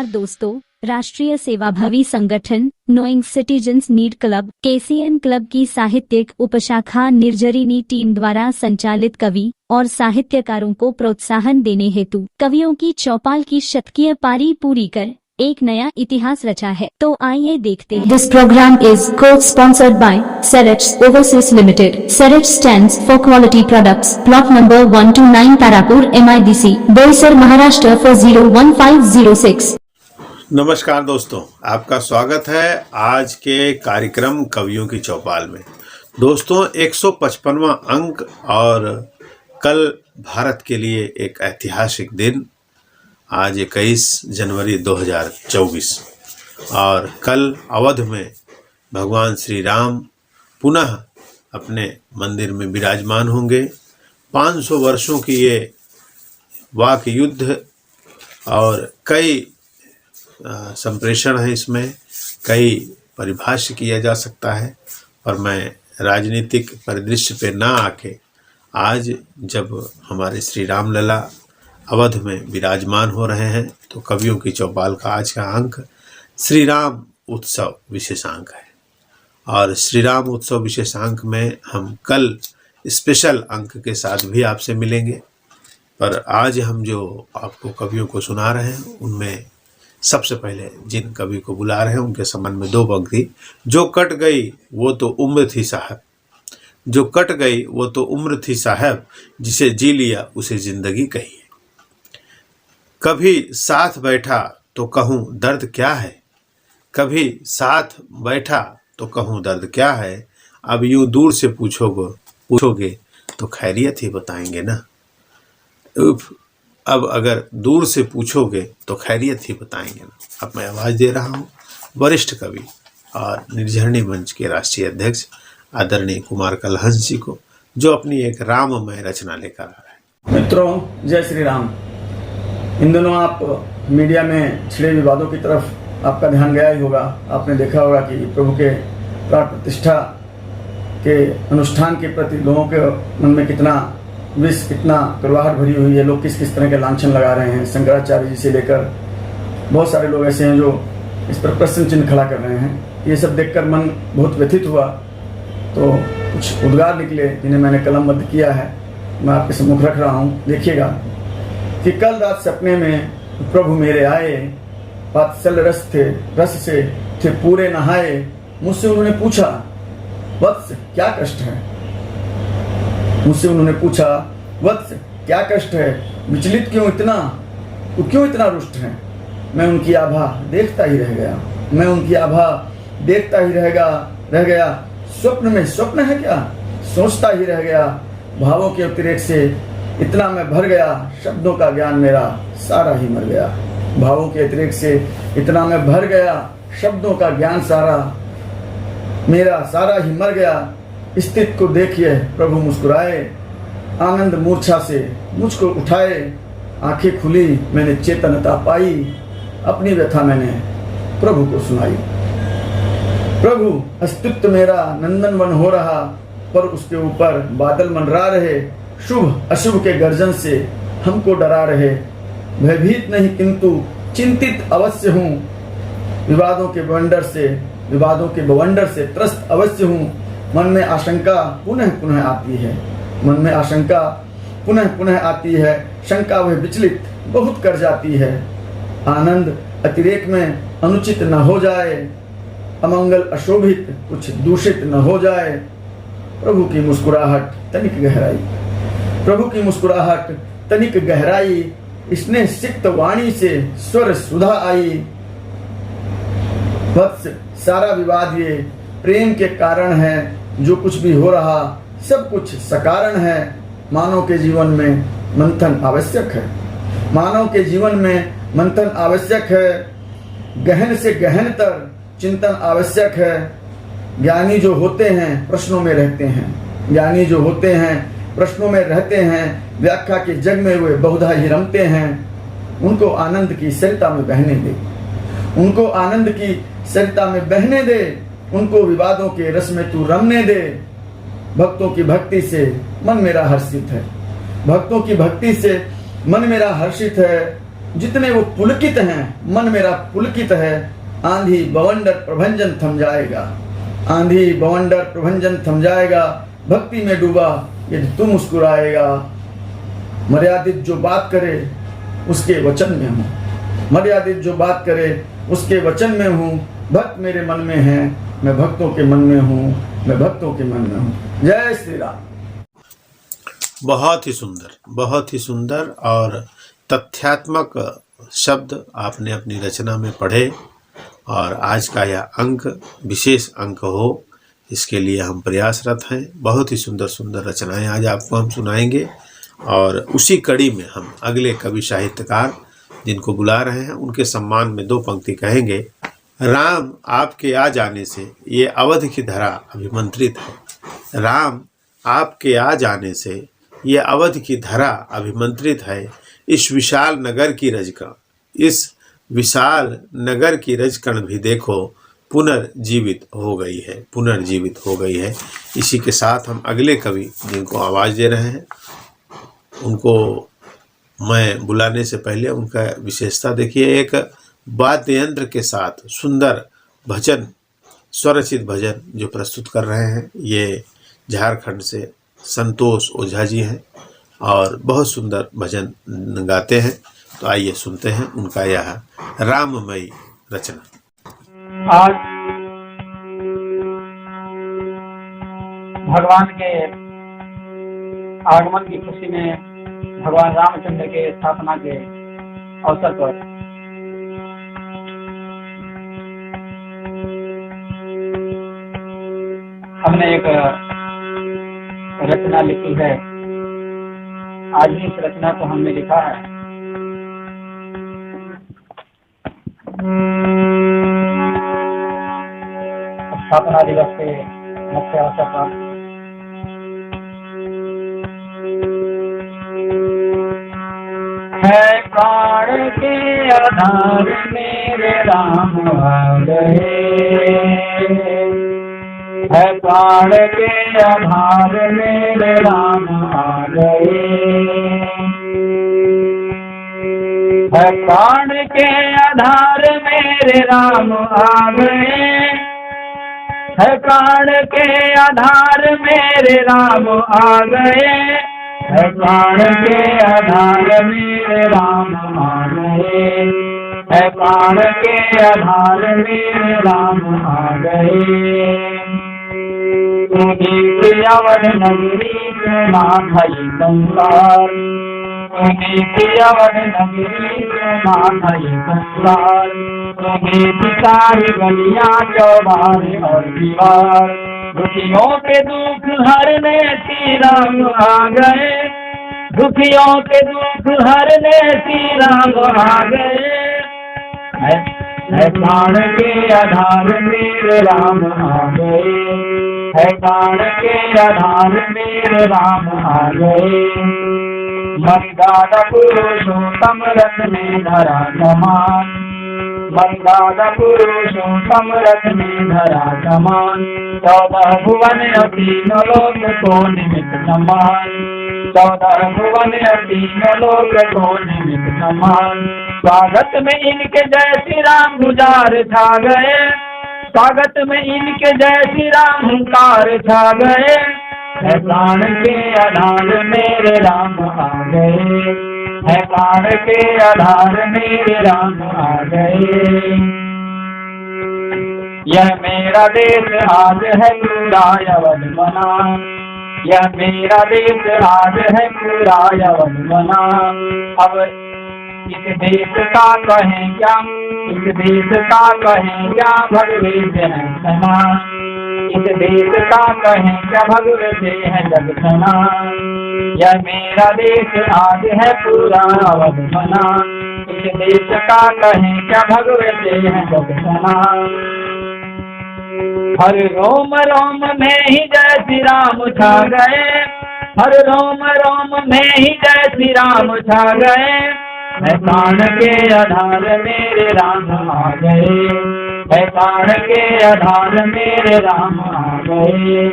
दोस्तों, राष्ट्रीय सेवाभावी संगठन knowing citizens need club KCN club की साहित्यिक उपशाखा निर्जरिनी टीम द्वारा संचालित कवि और साहित्यकारों को प्रोत्साहन देने हेतु कवियों की चौपाल की शतकीय पारी पूरी कर एक नया इतिहास रचा है। तो आइए देखते हैं। This program is co-sponsored by Serets Overseas Limited. Serets stands for quality products. Plot number 129 Tarapur MIDC, Boisar Maharashtra 401506। नमस्कार दोस्तों, आपका स्वागत है आज के कार्यक्रम कवियों की चौपाल में। दोस्तों 155वां अंक और कल भारत के लिए एक ऐतिहासिक दिन, आज 21 जनवरी 2024 और कल अवध में भगवान श्री राम पुनः अपने मंदिर में विराजमान होंगे। 500 वर्षों की ये वाक युद्ध और कई संप्रेषण है, इसमें कई परिभाष्य किया जा सकता है, और मैं राजनीतिक परिदृश्य पे ना आके आज जब हमारे श्री राम लला अवध में विराजमान हो रहे हैं तो कवियों की चौपाल का आज का अंक श्री राम उत्सव विशेषांक है। और श्री राम उत्सव विशेषांक में हम कल स्पेशल अंक के साथ भी आपसे मिलेंगे, पर आज हम जो आपको कवियों को सुना रहे हैं उनमें सबसे पहले जिन कवि को बुला रहे हैं उनके संबंध में दो पंक्ति। जो कट गई वो तो उम्र थी साहब, जो कट गई वो तो उम्र थी साहब, जिसे जी लिया उसे जिंदगी कही। कभी साथ बैठा तो कहूँ दर्द क्या है, कभी साथ बैठा तो कहूँ दर्द क्या है, अब यूँ दूर से पूछोगे तो खैरियत ही बताएंगे ना। अब अगर दूर से पूछोगे तो खैरियत ही बताएंगे ना। अब मैं आवाज़ दे रहा हूँ वरिष्ठ कवि और निर्झरणी मंच के राष्ट्रीय अध्यक्ष आदरणीय कुमार कलहंस जी को, जो अपनी एक राममय रचना लेकर आ रहे हैं। मित्रों, जय श्री राम। इन दिनों आप मीडिया में छिड़े विवादों की तरफ आपका ध्यान गया ही होगा। आपने देखा होगा कि प्रभु के प्राण प्रतिष्ठा के अनुष्ठान के प्रति लोगों के मन में कितना विष, कितना कड़वाहट भरी हुई है। लोग किस किस तरह के लांछन लगा रहे हैं। शंकराचार्य जी से लेकर बहुत सारे लोग ऐसे हैं जो इस पर प्रश्न चिन्ह खड़ा कर रहे हैं। ये सब देखकर मन बहुत व्यथित हुआ, तो कुछ उद्गार निकले जिन्हें मैंने कलमबद्ध किया है, मैं आपके सम्मुख रख रहा हूँ। देखिएगा कि कल रात सपने में प्रभु मेरे आए, वात्सल रस से थे पूरे नहाए। मुझसे उन्होंने पूछा वत्स क्या कष्ट है, मुझसे उन्होंने पूछा वत्स क्या कष्ट है, विचलित क्यों इतना रुष्ट है। मैं उनकी आभा देखता ही रह गया, मैं उनकी आभा देखता ही रह गया। स्वप्न में स्वप्न है क्या, सोचता ही रह गया। भावों के अतिरेक से इतना मैं भर गया, शब्दों का ज्ञान मेरा सारा ही मर गया। भावों के अतिरेक से इतना मैं भर गया, शब्दों का ज्ञान मेरा सारा ही मर गया। स्थिति को देखिए प्रभु मुस्कुराए, आनंद मूर्छा से मुझको उठाए। आंखें खुली मैंने चेतनता पाई, अपनी व्यथा मैंने प्रभु को सुनाई। प्रभु अस्तित्व मेरा नंदनवन हो रहा, पर उसके ऊपर बादल मंडरा रहे। शुभ अशुभ के गर्जन से हमको डरा रहे। भयभीत नहीं किंतु चिंतित अवश्य हूँ, विवादों के बवंडर से त्रस्त अवश्य हूँ। मन में आशंका पुनः पुनः आती है, शंका वह विचलित बहुत कर जाती है। आनंद अतिरेक में अनुचित न हो जाए, अमंगल अशोभित कुछ दूषित न हो जाए। प्रभु की मुस्कुराहट तनिक गहराई, इसने सिक्त वाणी से स्वर सुधा आई। वत्स सारा विवाद ये प्रेम के कारण है, जो कुछ भी हो रहा सब कुछ सकारण है। मानव के जीवन में मंथन आवश्यक है, गहन से गहनतर चिंतन आवश्यक है। ज्ञानी जो होते हैं प्रश्नों में रहते हैं, व्याख्या के जग में वे बहुधा ही रमते हैं। उनको आनंद की सरिता में बहने दे, उनको विवादों के रस में तू रमने दे। भक्तों की भक्ति से मन मेरा हर्षित है, जितने वो पुलकित हैं, मन मेरा पुलकित है। आंधी बवंडर प्रभंजन थम जाएगा, आंधी बवंडर प्रभंजन थम जाएगा। भक्ति में डूबा यदि तू मुस्कुराएगा। मर्यादित जो बात करे उसके वचन में हूँ, मर्यादित जो बात करे उसके वचन में हूँ। भक्त मेरे मन में है, मैं भक्तों के मन में हूँ, मैं भक्तों के मन में हूँ। जय श्री राम। बहुत ही सुंदर, बहुत ही सुंदर और तथ्यात्मक शब्द आपने अपनी रचना में पढ़े और आज का यह अंक विशेष अंक हो, इसके लिए हम प्रयासरत हैं। बहुत ही सुंदर सुंदर रचनाएं आज आपको हम सुनाएंगे और उसी कड़ी में हम अगले कवि साहित्यकार जिनको बुला रहे हैं उनके सम्मान में 2 पंक्ति कहेंगे। राम आपके आ जाने से ये अवध की धरा अभिमंत्रित है, राम आपके आ जाने से ये अवध की धरा अभिमंत्रित है। इस विशाल नगर की रजकण, इस विशाल नगर की रजकण भी देखो पुनर्जीवित हो गई है, पुनर्जीवित हो गई है। इसी के साथ हम अगले कवि जिनको आवाज़ दे रहे हैं उनको मैं बुलाने से पहले उनका विशेषता देखिए। एक वाद्य यंत्र के साथ सुंदर भजन, स्वरचित भजन जो प्रस्तुत कर रहे हैं, ये झारखंड से संतोष ओझा जी हैं और बहुत सुंदर भजन गाते हैं। तो आइए सुनते हैं उनका यह राममयी रचना। आज भगवान के आगमन की खुशी में भगवान रामचंद्र के स्थापना के अवसर पर हमने एक रचना लिखी है। आज ही इस रचना को हमने लिखा है। स्थापना दिवस के मुख्य अवसर पर है प्राण के आधार मेरे राम आ गए, है प्राण के आधार मेरे राम आ गए, है प्राण के आधार मेरे राम आ गए, है प्राण के आधार मेरे राम आ गए, है प्राण के आधार मेरे राम आ गए, है प्राण के आधार मेरे राम आ गए। उन्हीं अवध नगरी के नाथ है संसार, उन्हीं अवध नगरी के नाथ है संसार, उन्हीं सारी गलियां चौबारे और दीवार, दुखियों के दुख हरने श्री राम आ गए, दुखियों के दुख हरने श्री राम आ गए, है प्राण के आधार मेरे राम आ गए, है प्राण के आधार मेरे राम आ गए। मर्यादा पुरुषोत्तम रथ में धरा समान, मर्यादा पुरुषोत्तम रथ में धरा समान, 14 भुवन तीन लोक को निमित समान, 14 भुवन तीन लोक को निमित समान। स्वागत में इनके जय श्री राम गुजार छा गए, स्वागत में इनके जय श्री राम हुंकार छा गए, है प्राण के आधार मेरे राम आ गए, है प्राण के आधार मेरे राम आ गए। यह मेरा देश आज है पूरा अवध बना, यह मेरा देश आज है पूरा अवध बना। अब इस देश का कहें क्या, इस देश का कहें क्या भगवे से है सना, इस देश का कहें क्या भगवे से है जग सना। यह मेरा देश आज है पूरा अवध बना, इस देश का कहें क्या भगवे से है जग सना। हर रोम रोम में ही जय श्री राम छा गए, हर रोम रोम में ही जय श्री राम छा गए, है प्राण के आधार मेरे राम आ गए, है प्राण के आधार मेरे राम आ गए।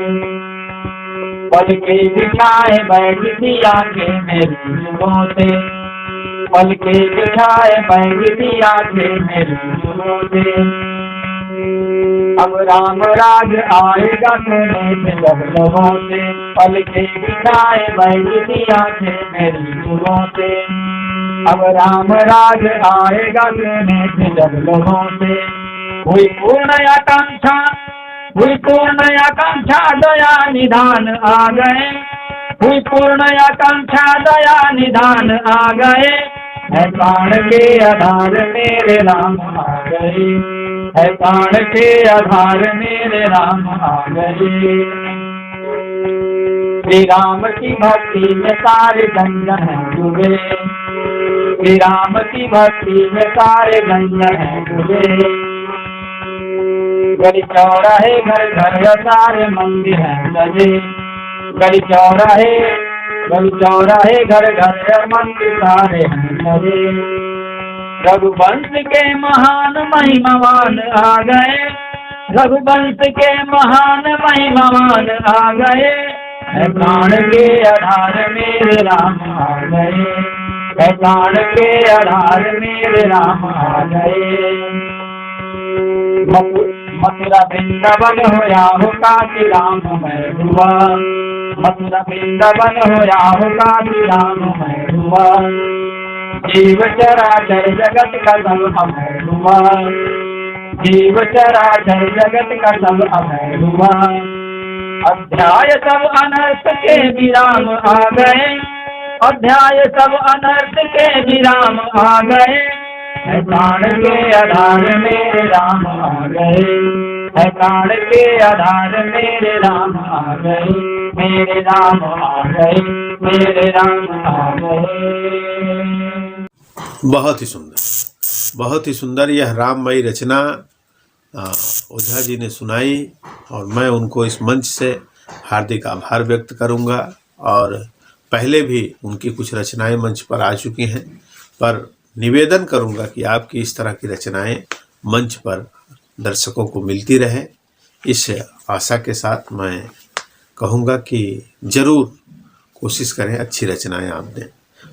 पल के बिछाए बैठ दिया के मेरी होते, पल के बिछाए बैग दिया थे मेरी जुनों से। अब राम राज आएगा सुने थे जब लोगों से, पल के बिछाए बैग दिया थे मेरी जुनों से। अब राम राज आएगा सुने थे जब लोगों से। हुई पूर्ण आकांक्षा, हुई पूर्ण आकांक्षा, दया निधान आ गए। हुई पूर्ण आकांक्षा, दया निधान आ गए। है प्राण के आधार मेरे राम आ गए। है प्राण के आधार मेरे राम आ गए। श्री राम की भक्ति में सारे गंजन हैं डूबे। श्री राम की भक्ति में सारे गंजन हैं डूबे। गली चौराहे घर घर सारे मंदिर हैं सजे। गली चौराहे घर घर मंदिर सारे हैं सजे। रघुवंश के महान महिमावान आ गए। रघुवंश के महान महिमावान आ गए। है प्राण के आधार मेरे राम आ गए। है प्राण के आधार मेरे राम आ गए। मथुरा वृंदावन होया हो काशी राम मैं हुआ। मथुरा वृंदावन होया हो काशी राम मैं हुआ। जीव चराचर जगत का सब हमें हुआ। जीव चराचर जगत का सब हमें हुआ। अध्याय सब अनर्थ के विराम आ गए। अध्याय सब अनर्थ के विराम आ गए। है प्राण के आधार मेरे राम आ गए। है प्राण के आधार मेरे राम आ गए। मेरे राम आ गए। मेरे राम आ गए। बहुत ही सुंदर, बहुत ही सुंदर यह राममयी रचना ओझा जी ने सुनाई और मैं उनको इस मंच से हार्दिक आभार व्यक्त करूंगा। और पहले भी उनकी कुछ रचनाएं मंच पर आ चुकी हैं, पर निवेदन करूंगा कि आपकी इस तरह की रचनाएं मंच पर दर्शकों को मिलती रहे। इस आशा के साथ मैं कहूंगा कि ज़रूर कोशिश करें अच्छी रचनाएं आप दें।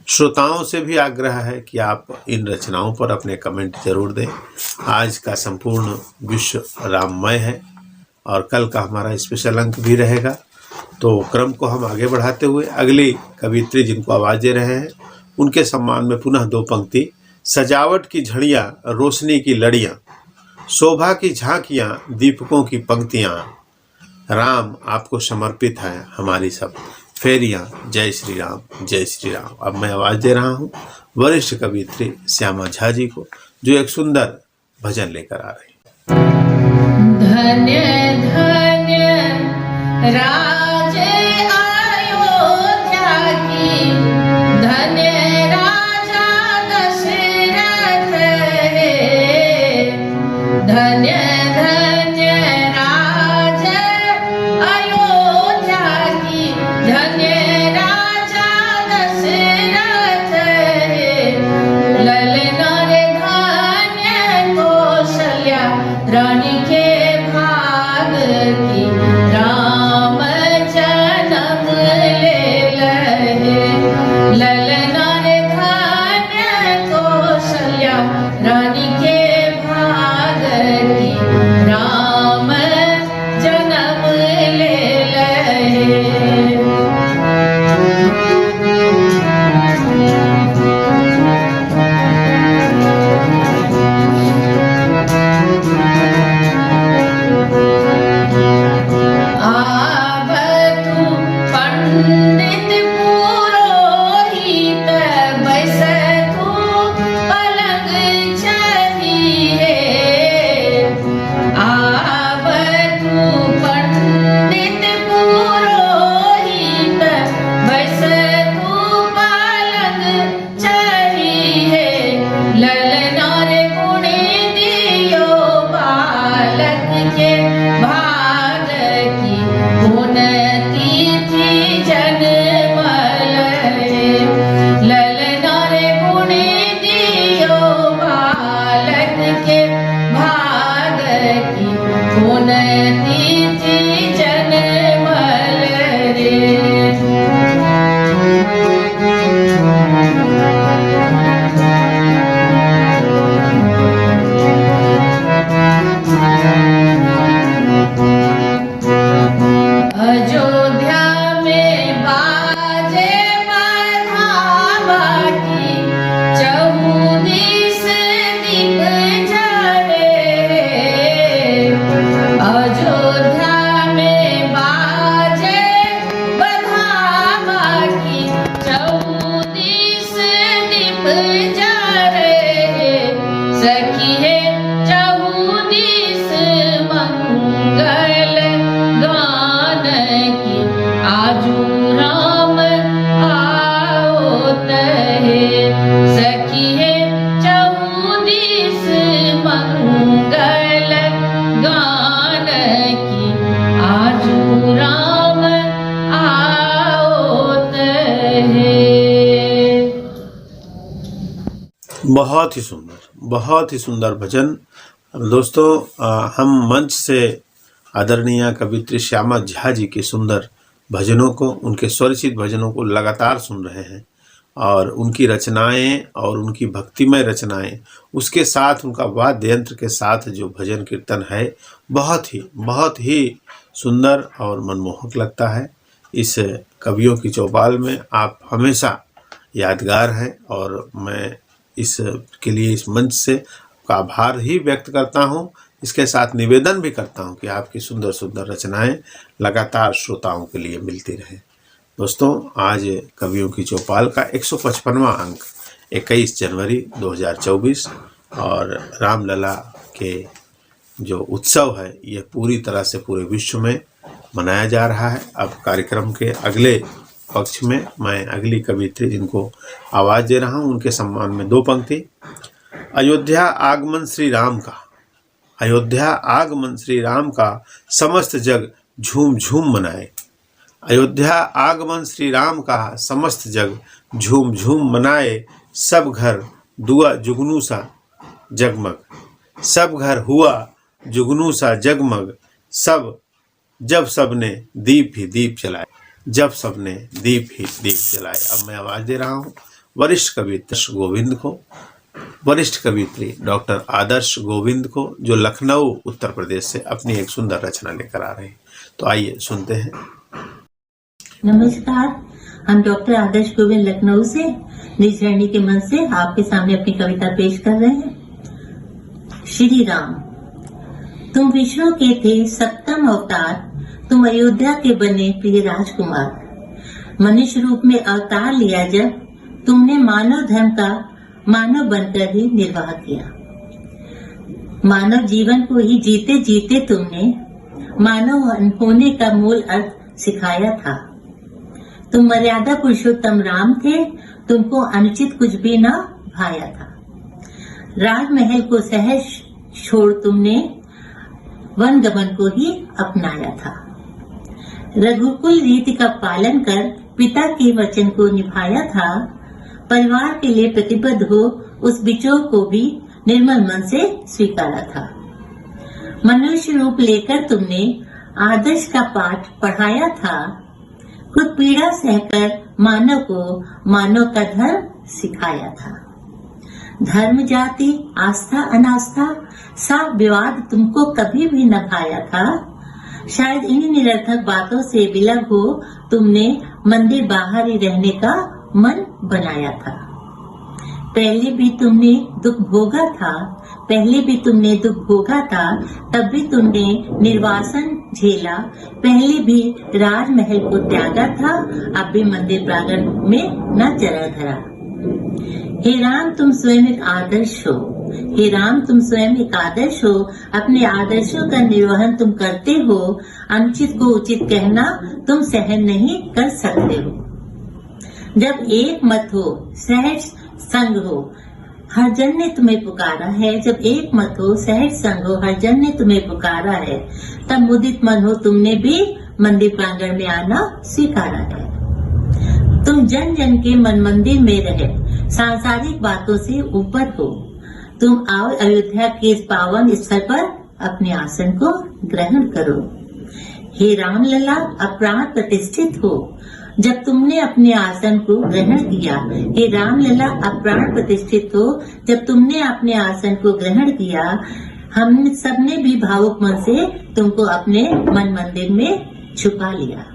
श्रोताओं से भी आग्रह है कि आप इन रचनाओं पर अपने कमेंट जरूर दें। आज का संपूर्ण विश्व राममय है और कल का हमारा स्पेशल अंक भी रहेगा। तो क्रम को हम आगे बढ़ाते हुए अगली कवित्री जिनको आवाज़ दे रहे हैं उनके सम्मान में पुनः दो पंक्ति। सजावट की झड़ियाँ, रोशनी की लड़ियाँ, शोभा की झांकियाँ, दीपकों की पंक्तियाँ, राम आपको समर्पित है हमारी सब फेरियाँ। जय श्री राम, जय श्री राम। अब मैं आवाज़ दे रहा हूँ वरिष्ठ कवित्री श्यामा झा जी को, जो एक सुंदर भजन लेकर आ रही है। धन्य धन्य राज अयोध्या की, धन्य राजा दशरथ है। धन्य धन्य राज अयोध्या की, धन्य राजा दशरथ है। ललना रे धन्य कौशल्या रानी के भाग की, राम जन्म ले लहे। ललना रे धन्य कौशल्या रानी के भाग की, राम जन्म ले लहे। आब तू पंडित पुरोहित, बैस तू पलंग चढ़िए। आब तू पंडित पुरोहित, बहुत ही सुंदर भजन। दोस्तों, हम मंच से आदरणीय कवियत्री श्यामा झा जी के सुंदर भजनों को, उनके स्वरचित भजनों को लगातार सुन रहे हैं और उनकी रचनाएं और उनकी भक्तिमय रचनाएं, उसके साथ उनका वाद्य यंत्र के साथ जो भजन कीर्तन है, बहुत ही सुंदर और मनमोहक लगता है। इस कवियों की चौपाल में आप हमेशा यादगार हैं और मैं इसके लिए इस मंच से का आभार ही व्यक्त करता हूं। इसके साथ निवेदन भी करता हूं कि आपकी सुंदर सुंदर रचनाएं लगातार श्रोताओं के लिए मिलती रहें। दोस्तों, आज कवियों की चौपाल का 155वां अंक 21 जनवरी 2024 और रामलला के जो उत्सव है ये पूरी तरह से पूरे विश्व में मनाया जा रहा है। अब कार्यक्रम के अगले पक्ष में मैं अगली कवियत्री जिनको आवाज़ दे रहा हूँ उनके सम्मान में 2 पंक्ति। अयोध्या आगमन श्री राम का, अयोध्या आगमन श्री राम का समस्त जग झूम झूम मनाए। अयोध्या आगमन श्री राम का समस्त जग झूम झूम मनाए। सब घर दुआ जुगनू सा जगमग, सब घर हुआ जुगनू सा जगमग। जब सबने दीप ही दीप जलाए, जब सबने दीप ही दीप जलाए। अब मैं आवाज़ दे रहा हूँ वरिष्ठ कवियत्री गोविंद को, वरिष्ठ कवियत्री डॉक्टर आदर्श गोविंद को, जो लखनऊ उत्तर प्रदेश से अपनी एक सुंदर रचना लेकर आ रहे हैं। तो आइए सुनते हैं। नमस्कार, हम डॉक्टर आदर्श गोविंद लखनऊ से निजरणी के मन से आपके सामने अपनी कविता पेश कर रहे हैं। श्री राम, तुम विष्णु के थे सप्तम अवतार, तुम अयोध्या के बने प्रिय राजकुमार। मनुष्य रूप में अवतार लिया जब, तुमने मानव धर्म का मानव बनकर ही निर्वाह किया। मानव जीवन को ही जीते जीते तुमने मानव होने का मूल अर्थ सिखाया था। तुम मर्यादा पुरुषोत्तम राम थे, तुमको अनुचित कुछ भी न भाया था। राजमहल को सहज छोड़ तुमने वन गमन को ही अपनाया था। रघुकुल रीति का पालन कर पिता के वचन को निभाया था। परिवार के लिए प्रतिबद्ध हो उस बिचों को भी निर्मल मन से स्वीकारा था। मनुष्य रूप लेकर तुमने आदर्श का पाठ पढ़ाया था। खुद पीड़ा सहकर मानव को मानव का धर्म सिखाया था। धर्म जाति आस्था अनास्था साफ विवाद तुमको कभी भी न भाया था। शायद इन्हीं निरर्थक बातों से विलग हो तुमने मंदिर बाहर ही रहने का मन बनाया था। पहले भी तुमने दुख भोगा था, पहले भी तुमने दुख भोगा था, तब भी तुमने निर्वासन झेला। पहले भी राजमहल को त्यागा था, अब भी मंदिर प्रांगण में न चरा धरा। हे राम, तुम स्वयं एक आदर्श हो। हे राम, तुम स्वयं एक आदर्श हो। अपने आदर्शों का निर्वहन तुम करते हो। अनुचित को उचित कहना तुम सहन नहीं कर सकते हो। जब एक मत हो सहज संग हो, हर जन ने तुम्हें पुकारा है। जब एक मत हो सहज संग हो, हर जन ने तुम्हें पुकारा है। तब मुदित मन हो तुमने भी मंदिर प्रांगण में आना स्वीकारा है। तुम जन जन के मन मंदिर में रहे, सांसारिक बातों से ऊपर हो। तुम आओ अयोध्या के इस पावन स्थल पर अपने आसन को ग्रहण करो। हे राम लला, अप्राण प्रतिष्ठित हो। जब तुमने अपने आसन को ग्रहण किया, हे राम लला अप्राण प्रतिष्ठित हो। जब तुमने अपने आसन को ग्रहण किया, हम सबने भी भावुक मन से तुमको अपने मन मंदिर में छुपा लिया।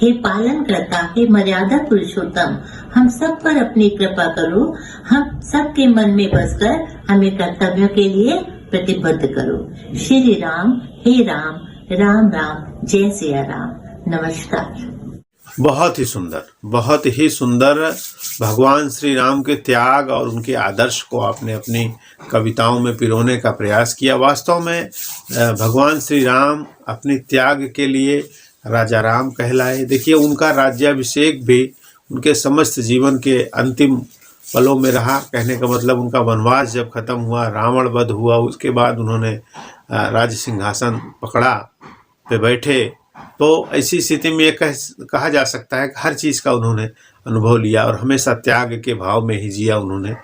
हे पालन करता, हे मर्यादा पुरुषोत्तम, हम सब पर अपनी कृपा करो। हम सबके मन में बसकर हमें कर्तव्यों के लिए प्रतिबद्ध करो। श्री राम, हे राम, राम राम, जय सिया राम। नमस्कार। बहुत ही सुंदर भगवान श्री राम के त्याग और उनके आदर्श को आपने अपनी कविताओं में पिरोने का प्रयास किया। वास्तव में भगवान श्री राम अपने त्याग के लिए राजा राम कहलाए। देखिए, उनका राज्याभिषेक भी उनके समस्त जीवन के अंतिम पलों में रहा। कहने का मतलब उनका वनवास जब खत्म हुआ, रावण वध हुआ, उसके बाद उन्होंने राज सिंहासन पकड़ा पे बैठे, तो ऐसी स्थिति में ये कहा जा सकता है कि हर चीज़ का उन्होंने अनुभव लिया और हमेशा त्याग के भाव में ही जिया उन्होंने।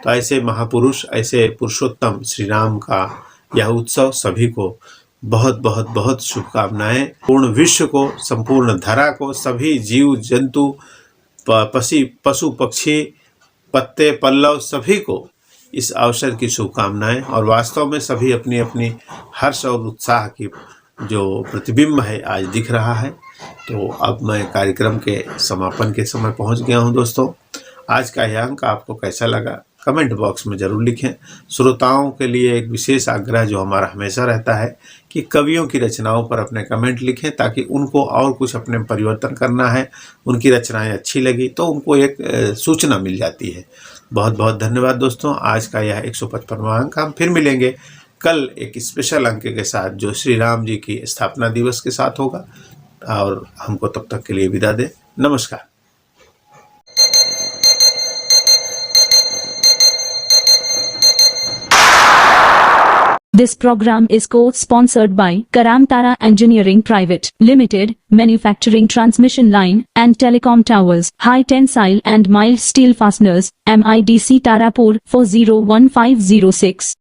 तो ऐसे महापुरुष, ऐसे पुरुषोत्तम श्री राम का यह उत्सव सभी को बहुत बहुत बहुत शुभकामनाएं। पूर्ण विश्व को, संपूर्ण धरा को, सभी जीव जंतु, पशु पक्षी, पत्ते पल्लव, सभी को इस अवसर की शुभकामनाएं। और वास्तव में सभी अपनी अपनी हर्ष और उत्साह की जो प्रतिबिंब है आज दिख रहा है। तो अब मैं कार्यक्रम के समापन के समय पहुंच गया हूं। दोस्तों, आज का यह अंक आपको कैसा लगा कमेंट बॉक्स में ज़रूर लिखें। श्रोताओं के लिए एक विशेष आग्रह जो हमारा हमेशा रहता है कि कवियों की रचनाओं पर अपने कमेंट लिखें, ताकि उनको और कुछ अपने परिवर्तन करना है, उनकी रचनाएं अच्छी लगी तो उनको एक सूचना मिल जाती है। बहुत बहुत धन्यवाद दोस्तों। आज का यह 155वां अंक। हम फिर मिलेंगे कल एक स्पेशल अंक के साथ जो श्री राम जी की स्थापना दिवस के साथ होगा, और हमको तब तक के लिए विदा दें। नमस्कार। This program is co-sponsored by Karamtara Engineering Private Limited, manufacturing transmission line and telecom towers, high tensile and mild steel fasteners, MIDC Tarapur 401506.